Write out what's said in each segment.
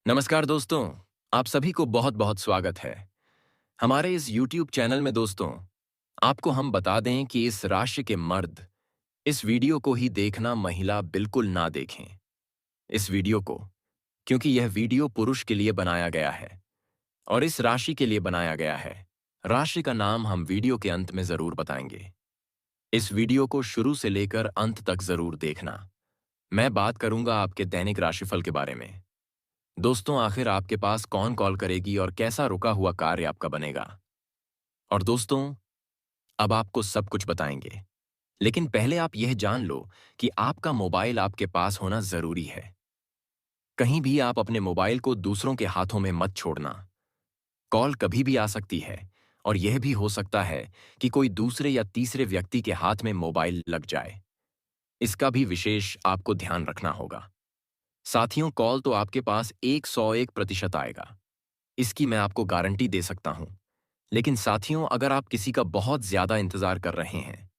नमस्कार दोस्तों, आप सभी को बहुत बहुत स्वागत है हमारे इस YouTube चैनल में। दोस्तों, आपको हम बता दें कि इस राशि के मर्द इस वीडियो को ही देखना, महिला बिल्कुल ना देखें इस वीडियो को, क्योंकि यह वीडियो पुरुष के लिए बनाया गया है और इस राशि के लिए बनाया गया है। राशि का नाम हम वीडियो के अंत में जरूर बताएंगे। इस वीडियो को शुरू से लेकर अंत तक जरूर देखना। मैं बात करूंगा आपके दैनिक राशिफल के बारे में। दोस्तों, आखिर आपके पास कौन कॉल करेगी और कैसा रुका हुआ कार्य आपका बनेगा। और दोस्तों, अब आपको सब कुछ बताएंगे, लेकिन पहले आप यह जान लो कि आपका मोबाइल आपके पास होना जरूरी है। कहीं भी आप अपने मोबाइल को दूसरों के हाथों में मत छोड़ना। कॉल कभी भी आ सकती है और यह भी हो सकता है कि कोई दूसरे या तीसरे व्यक्ति के हाथ में मोबाइल लग जाए। इसका भी विशेष आपको ध्यान रखना होगा। साथियों, कॉल तो आपके पास 101% आएगा, इसकी मैं आपको गारंटी दे सकता हूं। लेकिन साथियों, अगर आप किसी का बहुत ज्यादा इंतजार कर रहे हैं,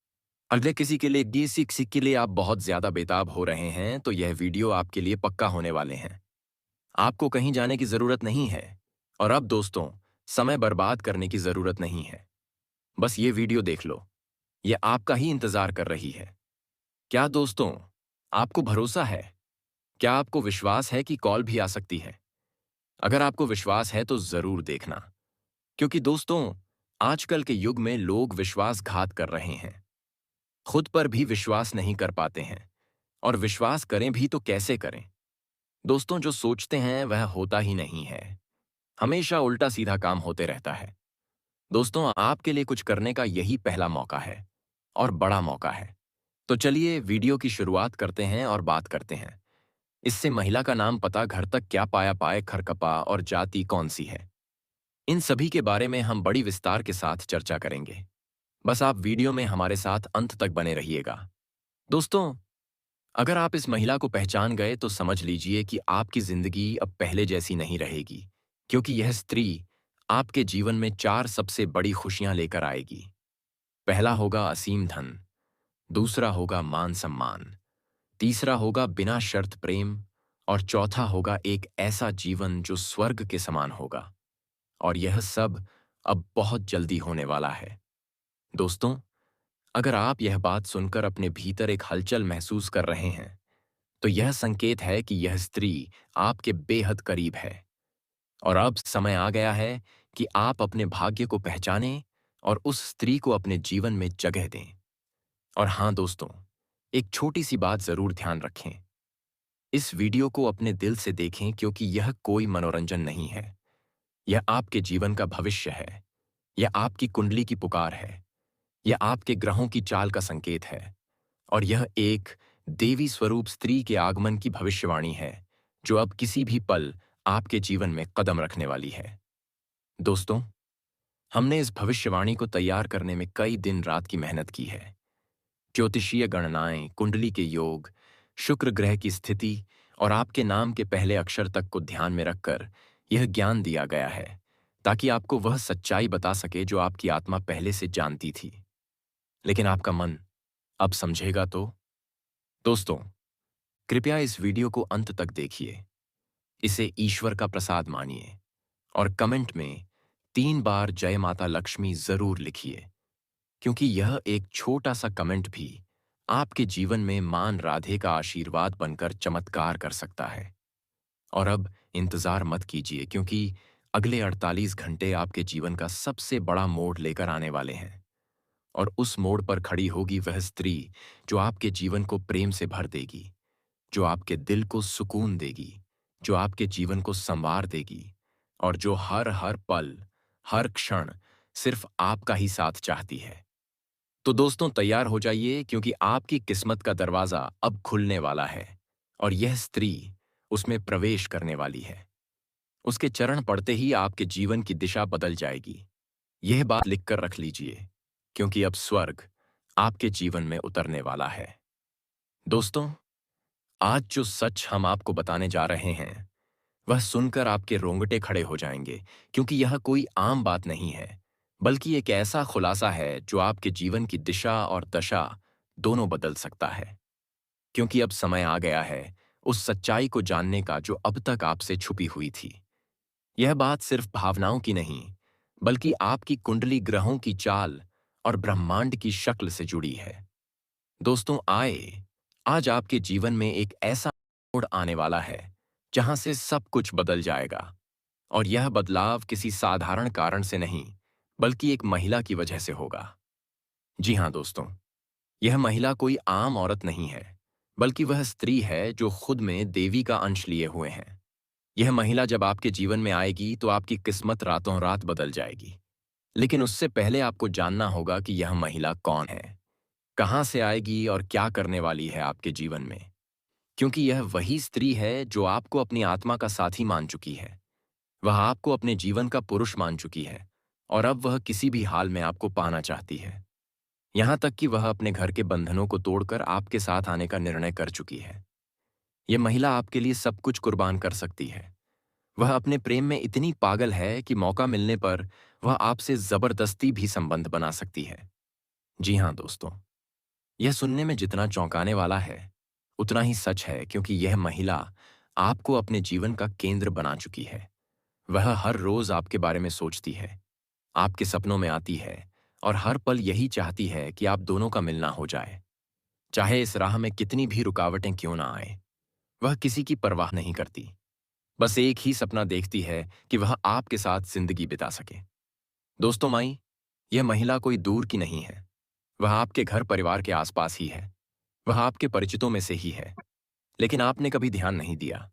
अगले किसी के लिए किसी के लिए आप बहुत ज्यादा बेताब हो रहे हैं, तो यह वीडियो आपके लिए पक्का होने वाले हैं। आपको कहीं जाने की जरूरत नहीं है और अब दोस्तों, समय बर्बाद करने की जरूरत नहीं है। बस ये वीडियो देख लो, यह आपका ही इंतजार कर रही है। क्या दोस्तों, आपको भरोसा है? क्या आपको विश्वास है कि कॉल भी आ सकती है? अगर आपको विश्वास है तो जरूर देखना, क्योंकि दोस्तों, आजकल के युग में लोग विश्वासघात कर रहे हैं। खुद पर भी विश्वास नहीं कर पाते हैं और विश्वास करें भी तो कैसे करें। दोस्तों, जो सोचते हैं वह होता ही नहीं है। हमेशा उल्टा सीधा काम होते रहता है। दोस्तों, आपके लिए कुछ करने का यही पहला मौका है और बड़ा मौका है। तो चलिए वीडियो की शुरुआत करते हैं और बात करते हैं। इससे महिला का नाम, पता, घर तक क्या पाया पाए, खरकपा और जाति कौन सी है, इन सभी के बारे में हम बड़ी विस्तार के साथ चर्चा करेंगे। बस आप वीडियो में हमारे साथ अंत तक बने रहिएगा। दोस्तों, अगर आप इस महिला को पहचान गए तो समझ लीजिए कि आपकी जिंदगी अब पहले जैसी नहीं रहेगी, क्योंकि यह स्त्री आपके जीवन में 4 सबसे बड़ी खुशियां लेकर आएगी। पहला होगा असीम धन, दूसरा होगा मान सम्मान, तीसरा होगा बिना शर्त प्रेम और चौथा होगा एक ऐसा जीवन जो स्वर्ग के समान होगा। और यह सब अब बहुत जल्दी होने वाला है। दोस्तों, अगर आप यह बात सुनकर अपने भीतर एक हलचल महसूस कर रहे हैं, तो यह संकेत है कि यह स्त्री आपके बेहद करीब है और अब समय आ गया है कि आप अपने भाग्य को पहचानें और उस स्त्री को अपने जीवन में जगह दें। और हाँ दोस्तों, एक छोटी सी बात जरूर ध्यान रखें। इस वीडियो को अपने दिल से देखें, क्योंकि यह कोई मनोरंजन नहीं है। यह आपके जीवन का भविष्य है। यह आपकी कुंडली की पुकार है। यह आपके ग्रहों की चाल का संकेत है और यह एक देवी स्वरूप स्त्री के आगमन की भविष्यवाणी है, जो अब किसी भी पल आपके जीवन में कदम रखने वाली है। दोस्तों, हमने इस भविष्यवाणी को तैयार करने में कई दिन रात की मेहनत की है। ज्योतिषीय गणनाएं, कुंडली के योग, शुक्र ग्रह की स्थिति और आपके नाम के पहले अक्षर तक को ध्यान में रखकर यह ज्ञान दिया गया है, ताकि आपको वह सच्चाई बता सके जो आपकी आत्मा पहले से जानती थी, लेकिन आपका मन अब समझेगा तो। दोस्तों, कृपया इस वीडियो को अंत तक देखिए, इसे ईश्वर का प्रसाद मानिए और कमेंट में 3 बार जय माता लक्ष्मी जरूर लिखिए, क्योंकि यह एक छोटा सा कमेंट भी आपके जीवन में मान राधे का आशीर्वाद बनकर चमत्कार कर सकता है। और अब इंतजार मत कीजिए, क्योंकि अगले 48 घंटे आपके जीवन का सबसे बड़ा मोड़ लेकर आने वाले हैं। और उस मोड़ पर खड़ी होगी वह स्त्री जो आपके जीवन को प्रेम से भर देगी, जो आपके दिल को सुकून देगी, जो आपके जीवन को संवार देगी और जो हर हर पल, हर क्षण सिर्फ आपका ही साथ चाहती है। तो दोस्तों, तैयार हो जाइए, क्योंकि आपकी किस्मत का दरवाजा अब खुलने वाला है और यह स्त्री उसमें प्रवेश करने वाली है। उसके चरण पड़ते ही आपके जीवन की दिशा बदल जाएगी। यह बात लिखकर रख लीजिए, क्योंकि अब स्वर्ग आपके जीवन में उतरने वाला है। दोस्तों, आज जो सच हम आपको बताने जा रहे हैं, वह सुनकर आपके रोंगटे खड़े हो जाएंगे, क्योंकि यह कोई आम बात नहीं है, बल्कि एक ऐसा खुलासा है जो आपके जीवन की दिशा और दशा दोनों बदल सकता है। क्योंकि अब समय आ गया है उस सच्चाई को जानने का जो अब तक आपसे छुपी हुई थी। यह बात सिर्फ भावनाओं की नहीं, बल्कि आपकी कुंडली ग्रहों की चाल और ब्रह्मांड की शक्ल से जुड़ी है। दोस्तों आए, आज आपके जीवन में एक ऐसा मोड़ आने वाला है जहां से सब कुछ बदल जाएगा। और यह बदलाव किसी साधारण कारण से नहीं, बल्कि एक महिला की वजह से होगा। जी हां दोस्तों, यह महिला कोई आम औरत नहीं है, बल्कि वह स्त्री है जो खुद में देवी का अंश लिए हुए हैं। यह महिला जब आपके जीवन में आएगी तो आपकी किस्मत रातों रात बदल जाएगी। लेकिन उससे पहले आपको जानना होगा कि यह महिला कौन है, कहां से आएगी और क्या करने वाली है आपके जीवन में। क्योंकि यह वही स्त्री है जो आपको अपनी आत्मा का साथी मान चुकी है। वह आपको अपने जीवन का पुरुष मान चुकी है और अब वह किसी भी हाल में आपको पाना चाहती है। यहां तक कि वह अपने घर के बंधनों को तोड़कर आपके साथ आने का निर्णय कर चुकी है। यह महिला आपके लिए सब कुछ कुर्बान कर सकती है। वह अपने प्रेम में इतनी पागल है कि मौका मिलने पर वह आपसे जबरदस्ती भी संबंध बना सकती है। जी हां दोस्तों, यह सुनने में जितना चौंकाने वाला है, उतना ही सच है, क्योंकि यह महिला आपको अपने जीवन का केंद्र बना चुकी है। वह हर रोज आपके बारे में सोचती है, आपके सपनों में आती है और हर पल यही चाहती है कि आप दोनों का मिलना हो जाए। चाहे इस राह में कितनी भी रुकावटें क्यों ना आए, वह किसी की परवाह नहीं करती। बस एक ही सपना देखती है कि वह आपके साथ जिंदगी बिता सके। दोस्तों माई, यह महिला कोई दूर की नहीं है। वह आपके घर परिवार के आसपास ही है। वह आपके परिचितों में से ही है, लेकिन आपने कभी ध्यान नहीं दिया।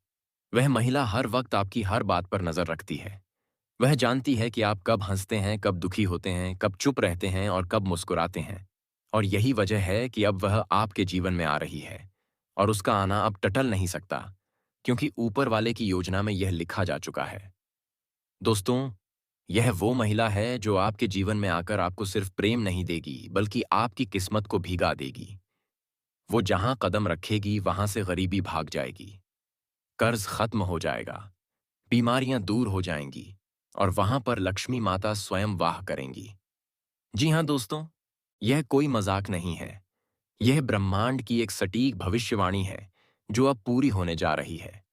वह महिला हर वक्त आपकी हर बात पर नजर रखती है। वह जानती है कि आप कब हंसते हैं, कब दुखी होते हैं, कब चुप रहते हैं और कब मुस्कुराते हैं। और यही वजह है कि अब वह आपके जीवन में आ रही है और उसका आना अब टटल नहीं सकता, क्योंकि ऊपर वाले की योजना में यह लिखा जा चुका है। दोस्तों, यह वो महिला है जो आपके जीवन में आकर आपको सिर्फ प्रेम नहीं देगी, बल्कि आपकी किस्मत को भीगा देगी। वो जहां कदम रखेगी वहां से गरीबी भाग जाएगी, कर्ज खत्म हो जाएगा, बीमारियां दूर हो जाएंगी और वहां पर लक्ष्मी माता स्वयं वाह करेंगी। जी हां दोस्तों, यह कोई मजाक नहीं है। यह ब्रह्मांड की एक सटीक भविष्यवाणी है जो अब पूरी होने जा रही है।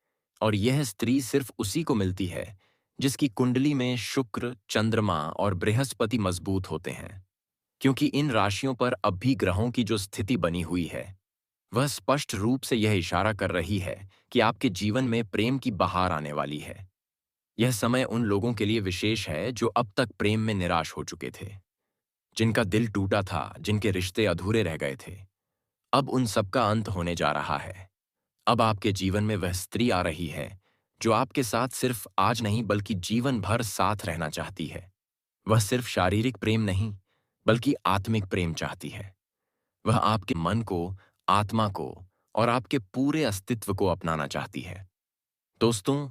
और यह स्त्री सिर्फ उसी को मिलती है जिसकी कुंडली में शुक्र, चंद्रमा और बृहस्पति मजबूत होते हैं। क्योंकि इन राशियों पर अब भी ग्रहों की जो स्थिति बनी हुई है, वह स्पष्ट रूप से यह इशारा कर रही है कि आपके जीवन में प्रेम की बहार आने वाली है। यह समय उन लोगों के लिए विशेष है जो अब तक प्रेम में निराश हो चुके थे, जिनका दिल टूटा था, जिनके रिश्ते अधूरे रह गए थे। अब उन सबका अंत होने जा रहा है। अब आपके जीवन में वह स्त्री आ रही है जो आपके साथ सिर्फ आज नहीं बल्कि जीवन भर साथ रहना चाहती है। वह सिर्फ शारीरिक प्रेम नहीं, बल्कि आत्मिक प्रेम चाहती है। वह आपके मन को, आत्मा को और आपके पूरे अस्तित्व को अपनाना चाहती है। दोस्तों,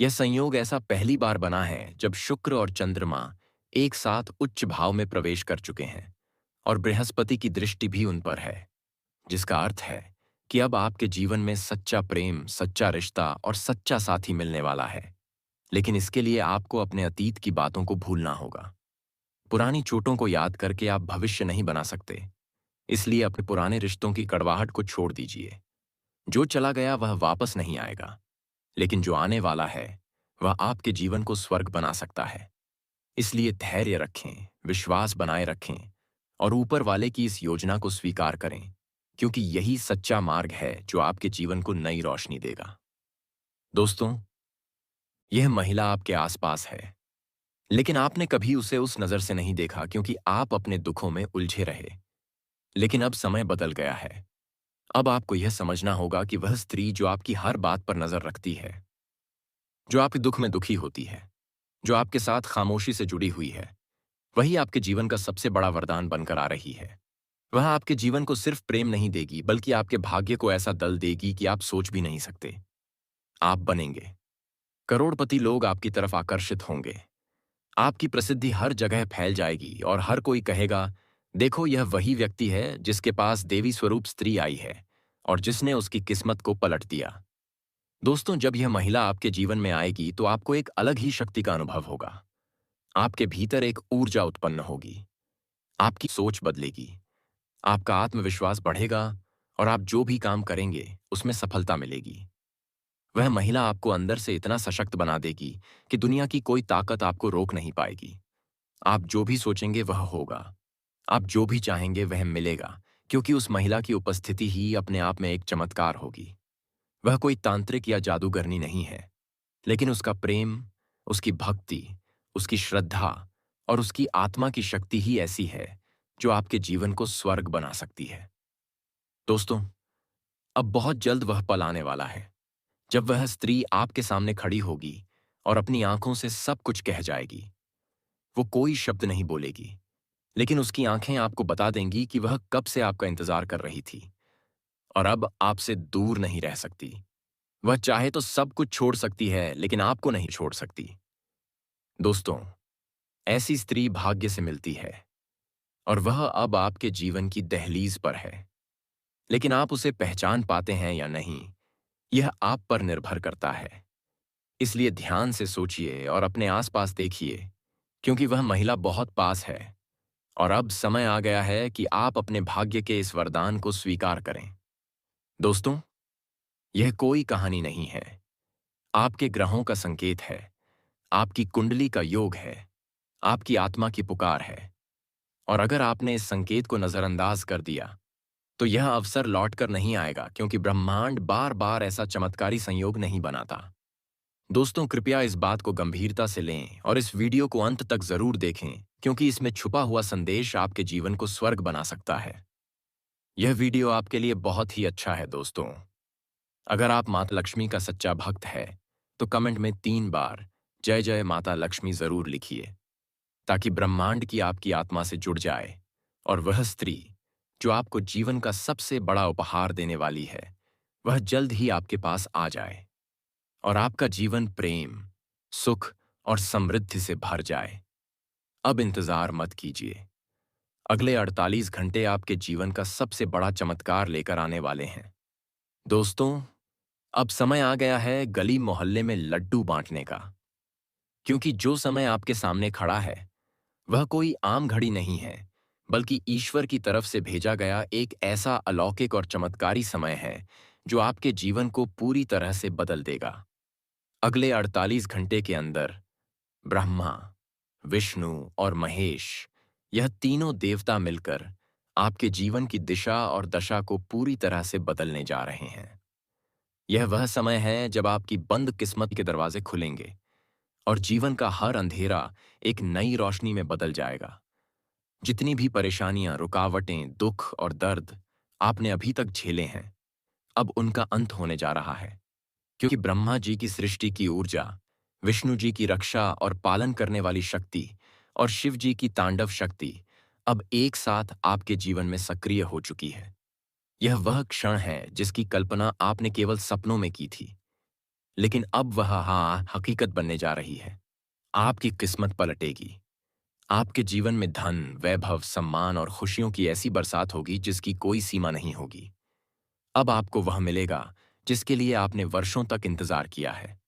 यह संयोग ऐसा पहली बार बना है जब शुक्र और चंद्रमा एक साथ उच्च भाव में प्रवेश कर चुके हैं और बृहस्पति की दृष्टि भी उन पर है, जिसका अर्थ है कि अब आपके जीवन में सच्चा प्रेम, सच्चा रिश्ता और सच्चा साथी मिलने वाला है। लेकिन इसके लिए आपको अपने अतीत की बातों को भूलना होगा। पुरानी चोटों को याद करके आप भविष्य नहीं बना सकते। इसलिए अपने पुराने रिश्तों की कड़वाहट को छोड़ दीजिए। जो चला गया वह वापस नहीं आएगा, लेकिन जो आने वाला है वह आपके जीवन को स्वर्ग बना सकता है। इसलिए धैर्य रखें, विश्वास बनाए रखें और ऊपर वाले की इस योजना को स्वीकार करें, क्योंकि यही सच्चा मार्ग है जो आपके जीवन को नई रोशनी देगा। दोस्तों, यह महिला आपके आसपास है, लेकिन आपने कभी उसे उस नजर से नहीं देखा, क्योंकि आप अपने दुखों में उलझे रहे। लेकिन अब समय बदल गया है। अब आपको यह समझना होगा कि वह स्त्री जो आपकी हर बात पर नजर रखती है, जो आपके दुख में दुखी होती है, जो आपके साथ खामोशी से जुड़ी हुई है, वही आपके जीवन का सबसे बड़ा वरदान बनकर आ रही है। वह आपके जीवन को सिर्फ प्रेम नहीं देगी, बल्कि आपके भाग्य को ऐसा दल देगी कि आप सोच भी नहीं सकते। आप बनेंगे करोड़पति, लोग आपकी तरफ आकर्षित होंगे, आपकी प्रसिद्धि हर जगह फैल जाएगी और हर कोई कहेगा, देखो यह वही व्यक्ति है जिसके पास देवी स्वरूप स्त्री आई है और जिसने उसकी किस्मत को पलट दिया। दोस्तों, जब यह महिला आपके जीवन में आएगी तो आपको एक अलग ही शक्ति का अनुभव होगा। आपके भीतर एक ऊर्जा उत्पन्न होगी, आपकी सोच बदलेगी, आपका आत्मविश्वास बढ़ेगा और आप जो भी काम करेंगे उसमें सफलता मिलेगी। वह महिला आपको अंदर से इतना सशक्त बना देगी कि दुनिया की कोई ताकत आपको रोक नहीं पाएगी। आप जो भी सोचेंगे वह होगा। आप जो भी चाहेंगे वह मिलेगा, क्योंकि उस महिला की उपस्थिति ही अपने आप में एक चमत्कार होगी। वह कोई तांत्रिक या जादूगरनी नहीं है, लेकिन उसका प्रेम, उसकी भक्ति, उसकी श्रद्धा और उसकी आत्मा की शक्ति ही ऐसी है जो आपके जीवन को स्वर्ग बना सकती है। दोस्तों, अब बहुत जल्द वह पल आने वाला है जब वह स्त्री आपके सामने खड़ी होगी और अपनी आंखों से सब कुछ कह जाएगी। वो कोई शब्द नहीं बोलेगी, लेकिन उसकी आंखें आपको बता देंगी कि वह कब से आपका इंतजार कर रही थी और अब आपसे दूर नहीं रह सकती। वह चाहे तो सब कुछ छोड़ सकती है, लेकिन आपको नहीं छोड़ सकती। दोस्तों, ऐसी स्त्री भाग्य से मिलती है और वह अब आपके जीवन की दहलीज पर है। लेकिन आप उसे पहचान पाते हैं या नहीं, यह आप पर निर्भर करता है। इसलिए ध्यान से सोचिए और अपने आसपास देखिए, क्योंकि वह महिला बहुत पास है और अब समय आ गया है कि आप अपने भाग्य के इस वरदान को स्वीकार करें। दोस्तों, यह कोई कहानी नहीं है, आपके ग्रहों का संकेत है, आपकी कुंडली का योग है, आपकी आत्मा की पुकार है। और अगर आपने इस संकेत को नजरअंदाज कर दिया, तो यह अवसर लौटकर नहीं आएगा, क्योंकि ब्रह्मांड बार बार ऐसा चमत्कारी संयोग नहीं बनाता। दोस्तों, कृपया इस बात को गंभीरता से लें और इस वीडियो को अंत तक जरूर देखें, क्योंकि इसमें छुपा हुआ संदेश आपके जीवन को स्वर्ग बना सकता है। यह वीडियो आपके लिए बहुत ही अच्छा है दोस्तों। अगर आप माता लक्ष्मी का सच्चा भक्त है, तो कमेंट में 3 बार जय जय माता लक्ष्मी जरूर लिखिए, ताकि ब्रह्मांड की आपकी आत्मा से जुड़ जाए और वह स्त्री जो आपको जीवन का सबसे बड़ा उपहार देने वाली है, वह जल्द ही आपके पास आ जाए और आपका जीवन प्रेम, सुख और समृद्धि से भर जाए। अब इंतजार मत कीजिए। अगले 48 घंटे आपके जीवन का सबसे बड़ा चमत्कार लेकर आने वाले हैं। दोस्तों, अब समय आ गया है गली मोहल्ले में लड्डू बांटने का, क्योंकि जो समय आपके सामने खड़ा है वह कोई आम घड़ी नहीं है, बल्कि ईश्वर की तरफ से भेजा गया एक ऐसा अलौकिक और चमत्कारी समय है जो आपके जीवन को पूरी तरह से बदल देगा। अगले 48 घंटे के अंदर ब्रह्मा, विष्णु और महेश, यह तीनों देवता मिलकर आपके जीवन की दिशा और दशा को पूरी तरह से बदलने जा रहे हैं। यह वह समय है जब आपकी बंद किस्मत के दरवाजे खुलेंगे और जीवन का हर अंधेरा एक नई रोशनी में बदल जाएगा। जितनी भी परेशानियां, रुकावटें, दुख और दर्द आपने अभी तक झेले हैं, अब उनका अंत होने जा रहा है, क्योंकि ब्रह्मा जी की सृष्टि की ऊर्जा, विष्णु जी की रक्षा और पालन करने वाली शक्ति और शिव जी की तांडव शक्ति अब एक साथ आपके जीवन में सक्रिय हो चुकी है। यह वह क्षण है जिसकी कल्पना आपने केवल सपनों में की थी, लेकिन अब वह हकीकत बनने जा रही है। आपकी किस्मत पलटेगी। आपके जीवन में धन, वैभव, सम्मान और खुशियों की ऐसी बरसात होगी जिसकी कोई सीमा नहीं होगी। अब आपको वह मिलेगा जिसके लिए आपने वर्षों तक इंतजार किया है।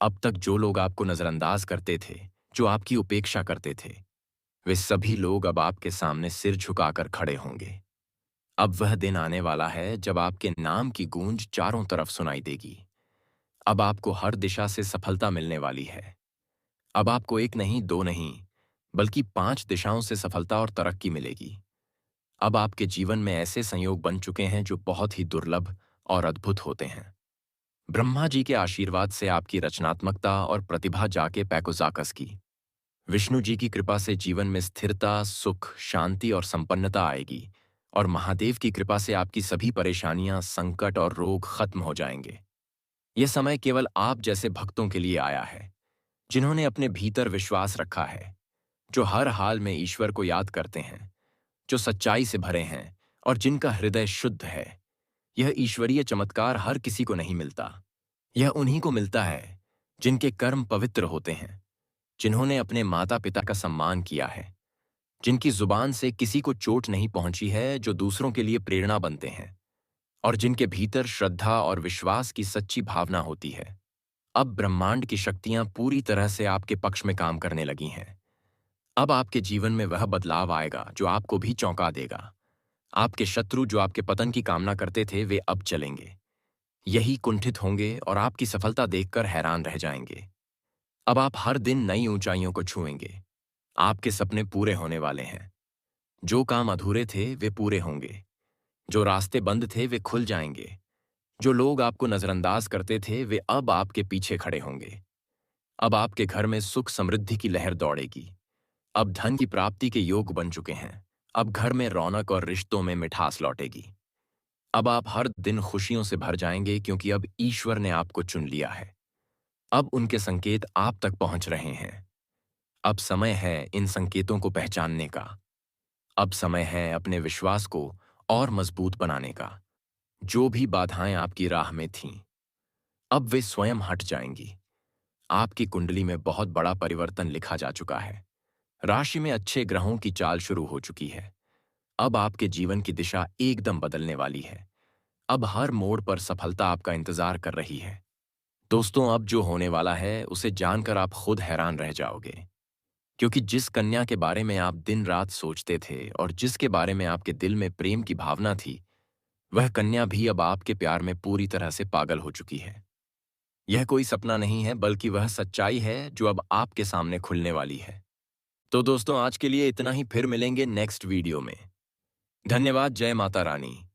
अब तक जो लोग आपको नजरअंदाज करते थे, जो आपकी उपेक्षा करते थे, वे सभी लोग अब आपके सामने सिर झुकाकर खड़े होंगे। अब वह दिन आने वाला है जब आपके नाम की गूंज चारों तरफ सुनाई देगी। अब आपको हर दिशा से सफलता मिलने वाली है। अब आपको एक नहीं, दो नहीं, बल्कि 5 दिशाओं से सफलता और तरक्की मिलेगी। अब आपके जीवन में ऐसे संयोग बन चुके हैं जो बहुत ही दुर्लभ और अद्भुत होते हैं। ब्रह्मा जी के आशीर्वाद से आपकी रचनात्मकता और प्रतिभा जाके पैकोजाकस की। विष्णु जी की कृपा से जीवन में स्थिरता, सुख, शांति और संपन्नता आएगी और महादेव की कृपा से आपकी सभी परेशानियां, संकट और रोग खत्म हो जाएंगे। यह समय केवल आप जैसे भक्तों के लिए आया है, जिन्होंने अपने भीतर विश्वास रखा है, जो हर हाल में ईश्वर को याद करते हैं, जो सच्चाई से भरे हैं और जिनका हृदय शुद्ध है। यह ईश्वरीय चमत्कार हर किसी को नहीं मिलता। यह उन्हीं को मिलता है जिनके कर्म पवित्र होते हैं, जिन्होंने अपने माता पिता का सम्मान किया है, जिनकी जुबान से किसी को चोट नहीं पहुंची है, जो दूसरों के लिए प्रेरणा बनते हैं और जिनके भीतर श्रद्धा और विश्वास की सच्ची भावना होती है। अब ब्रह्मांड की शक्तियां पूरी तरह से आपके पक्ष में काम करने लगी हैं। अब आपके जीवन में वह बदलाव आएगा जो आपको भी चौंका देगा। आपके शत्रु जो आपके पतन की कामना करते थे, वे अब चलेंगे। यही कुंठित होंगे और आपकी सफलता देखकर हैरान रह जाएंगे। अब आप हर दिन नई ऊंचाइयों को छुएंगे। आपके सपने पूरे होने वाले हैं। जो काम अधूरे थे वे पूरे होंगे। जो रास्ते बंद थे वे खुल जाएंगे। जो लोग आपको नजरअंदाज करते थे वे अब आपके पीछे खड़े होंगे। अब आपके घर में सुख समृद्धि की लहर दौड़ेगी। अब धन की प्राप्ति के योग बन चुके हैं। अब घर में रौनक और रिश्तों में मिठास लौटेगी। अब आप हर दिन खुशियों से भर जाएंगे क्योंकि अब ईश्वर ने आपको चुन लिया है। अब उनके संकेत आप तक पहुंच रहे हैं। अब समय है इन संकेतों को पहचानने का। अब समय है अपने विश्वास को और मजबूत बनाने का। जो भी बाधाएं आपकी राह में थीं, अब वे स्वयं हट जाएंगी। आपकी कुंडली में बहुत बड़ा परिवर्तन लिखा जा चुका है। राशि में अच्छे ग्रहों की चाल शुरू हो चुकी है। अब आपके जीवन की दिशा एकदम बदलने वाली है। अब हर मोड़ पर सफलता आपका इंतजार कर रही है। दोस्तों, अब जो होने वाला है उसे जानकर आप खुद हैरान रह जाओगे। क्योंकि जिस कन्या के बारे में आप दिन रात सोचते थे और जिसके बारे में आपके दिल में प्रेम की भावना थी, वह कन्या भी अब आपके प्यार में पूरी तरह से पागल हो चुकी है। यह कोई सपना नहीं है बल्कि वह सच्चाई है जो अब आपके सामने खुलने वाली है। तो दोस्तों, आज के लिए इतना ही। फिर मिलेंगे नेक्स्ट वीडियो में। धन्यवाद। जय माता रानी।